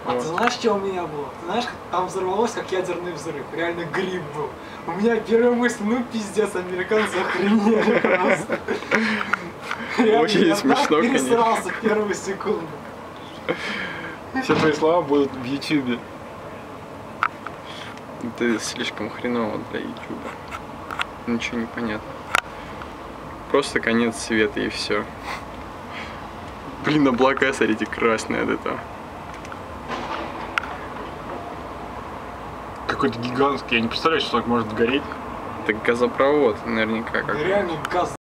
А ты знаешь, что у меня было? Ты знаешь, там взорвалось, как ядерный взрыв. Реально гриб был. У меня первая мысль, ну пиздец, американцы охренели просто. Очень смешно, конечно. Я пересрался в первую секунду. Все твои слова будут в ютубе. Это слишком хреново для ютуба. Ничего не понятно. Просто конец света и все. Блин, облака, смотрите, красные от этого. Какой-то гигантский, я не представляю, что так может гореть. Это газопровод, наверняка. Реально газ.